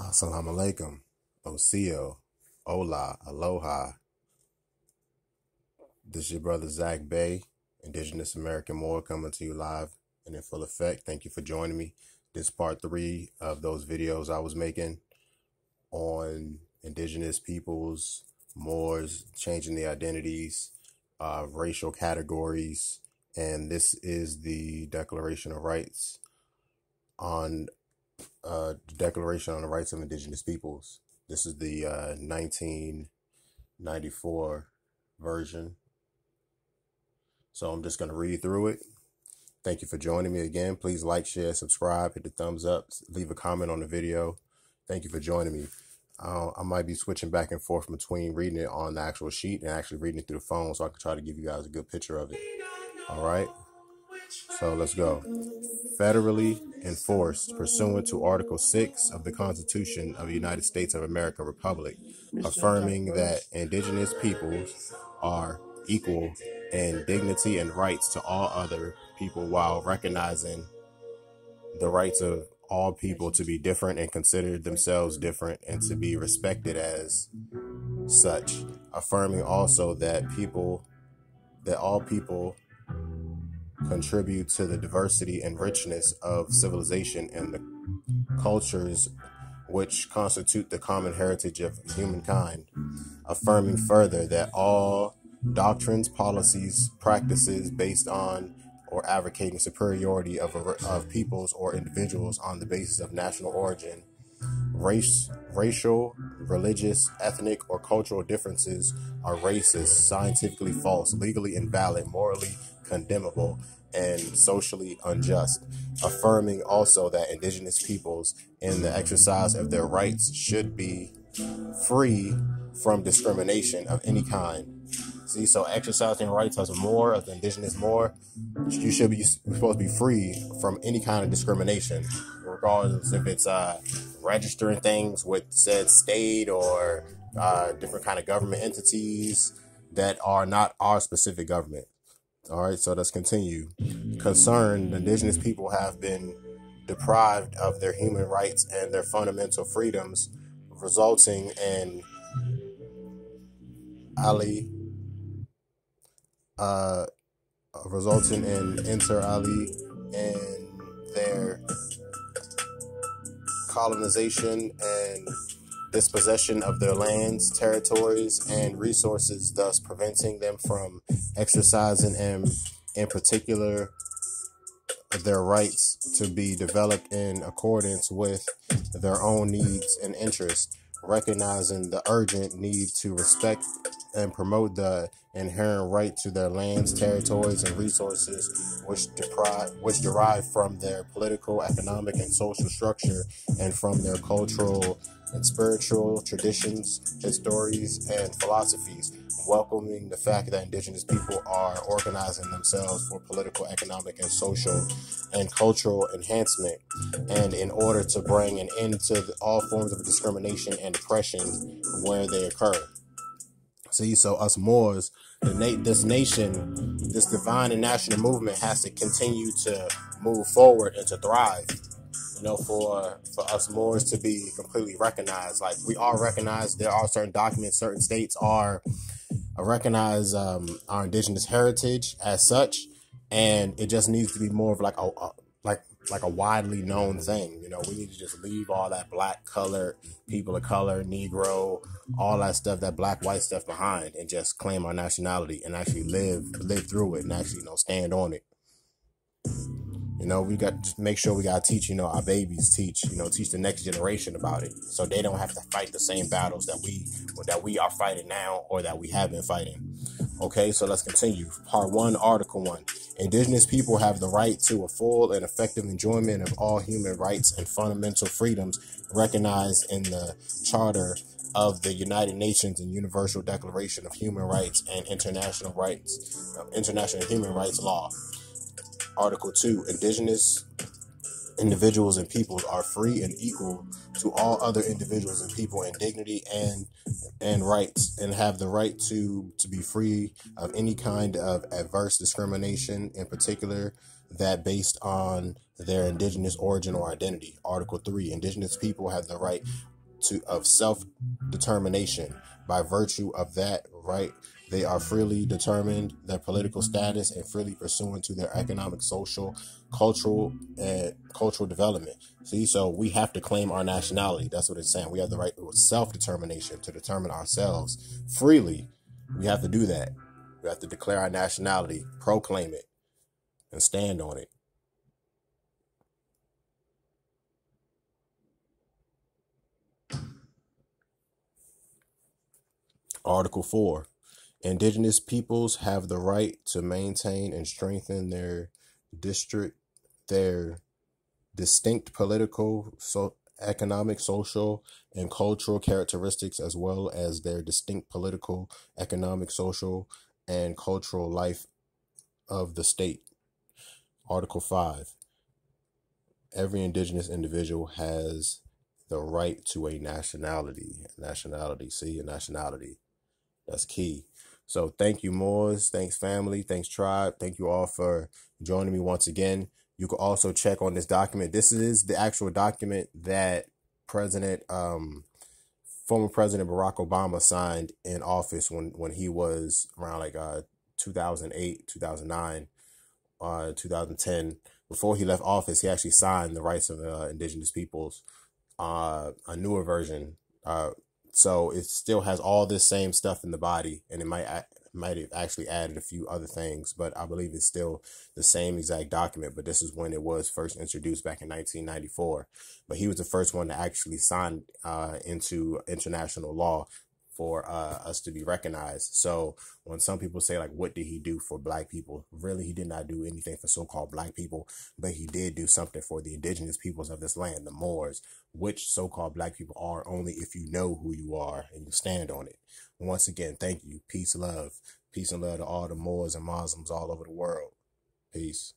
Assalamu alaikum, Osio, Ola, Aloha. This is your brother Zach Bay, Indigenous American Moor, coming to you live and in full effect. Thank you for joining me. This is part 3 of those videos I was making on Indigenous peoples, Moors, changing the identities, racial categories, and this is the Declaration of Rights on Declaration on the Rights of Indigenous Peoples. This is the 1994 version. So I'm just going to read through it. Thank you for joining me again. Please like, share, subscribe, hit the thumbs up, leave a comment on the video. Thank you for joining me. I might be switching back and forth between reading it on the actual sheet and actually reading it through the phone so I can try to give you guys a good picture of it. All right. So let's go. Federally enforced pursuant to Article 6 of the Constitution of the United States of America Republic, affirming that indigenous peoples are equal in dignity and rights to all other people while recognizing the rights of all people to be different and consider themselves different and to be respected as such, affirming also that all people contribute to the diversity and richness of civilization and the cultures which constitute the common heritage of humankind, affirming further that all doctrines, policies, practices based on or advocating superiority of peoples or individuals on the basis of national origin, racial, religious, ethnic, or cultural differences are racist, scientifically false, legally invalid, morally condemnable, and socially unjust, affirming also that indigenous peoples in the exercise of their rights should be free from discrimination of any kind. See, so exercising rights as a Moor, as an indigenous Moor, you should be supposed to be free from any kind of discrimination, regardless if it's registering things with said state or different kind of government entities that are not our specific government. All right, so let's continue. Concerned, indigenous people have been deprived of their human rights and their fundamental freedoms, resulting in inter alia in their colonization and dispossession of their lands, territories, and resources, thus preventing them from exercising in particular their rights to be developed in accordance with their own needs and interests, recognizing the urgent need to respect and promote the inherent right to their lands, territories, and resources which derive from their political, economic, and social structure and from their cultural and spiritual traditions, histories, and philosophies, welcoming the fact that indigenous people are organizing themselves for political, economic, and social and cultural enhancement, and in order to bring an end to all forms of discrimination and oppression where they occur. See, so us Moors, this nation, this divine and national movement has to continue to move forward and to thrive. You know, for us Moors to be completely recognized. Like, we are recognized. There are certain documents, certain states are recognize our indigenous heritage as such, and it just needs to be more of like a widely known thing. You know, we need to just leave all that black color, people of color, Negro, all that stuff, that black, white stuff behind, and just claim our nationality and actually live through it and actually, stand on it. We got to just make sure we got to teach, our babies, teach the next generation about it, so they don't have to fight the same battles that we are fighting now or that we have been fighting. Okay, so let's continue. Part 1, Article 1. Indigenous people have the right to a full and effective enjoyment of all human rights and fundamental freedoms recognized in the Charter of the United Nations and Universal Declaration of Human Rights and international human rights law. Article 2, indigenous individuals and peoples are free and equal to all other individuals and people in dignity and rights, and have the right to be free of any kind of adverse discrimination, in particular that based on their indigenous origin or identity. Article 3, indigenous people have the right of self-determination. By virtue of that right, they are freely determined their political status and freely pursuant to their economic, social, cultural development. See, so we have to claim our nationality. That's what it's saying. We have the right to self-determination to determine ourselves freely. We have to do that. We have to declare our nationality, proclaim it, and stand on it. Article 4. Indigenous peoples have the right to maintain and strengthen their distinct political, economic, social, and cultural characteristics, as well as their distinct political, economic, social, and cultural life of the state. Article 5. Every indigenous individual has the right to a nationality. See, a nationality. That's key. So thank you, Moors. Thanks, family. Thanks, tribe. Thank you all for joining me once again. You can also check on this document. This is the actual document that former President Barack Obama signed in office when he was around 2008, 2009, 2010. Before he left office, he actually signed the rights of indigenous peoples, a newer version. So it still has all this same stuff in the body, and it might have actually added a few other things, but I believe it's still the same exact document. But this is when it was first introduced back in 1994. But he was the first one to actually sign into international law for us to be recognized. So when some people say, like, what did he do for black people? Really, he did not do anything for so-called black people, but he did do something for the indigenous peoples of this land, the Moors, which so-called black people are only if you know who you are and you stand on it. Once again, thank you. Peace, love. Peace and love to all the Moors and Muslims all over the world. Peace.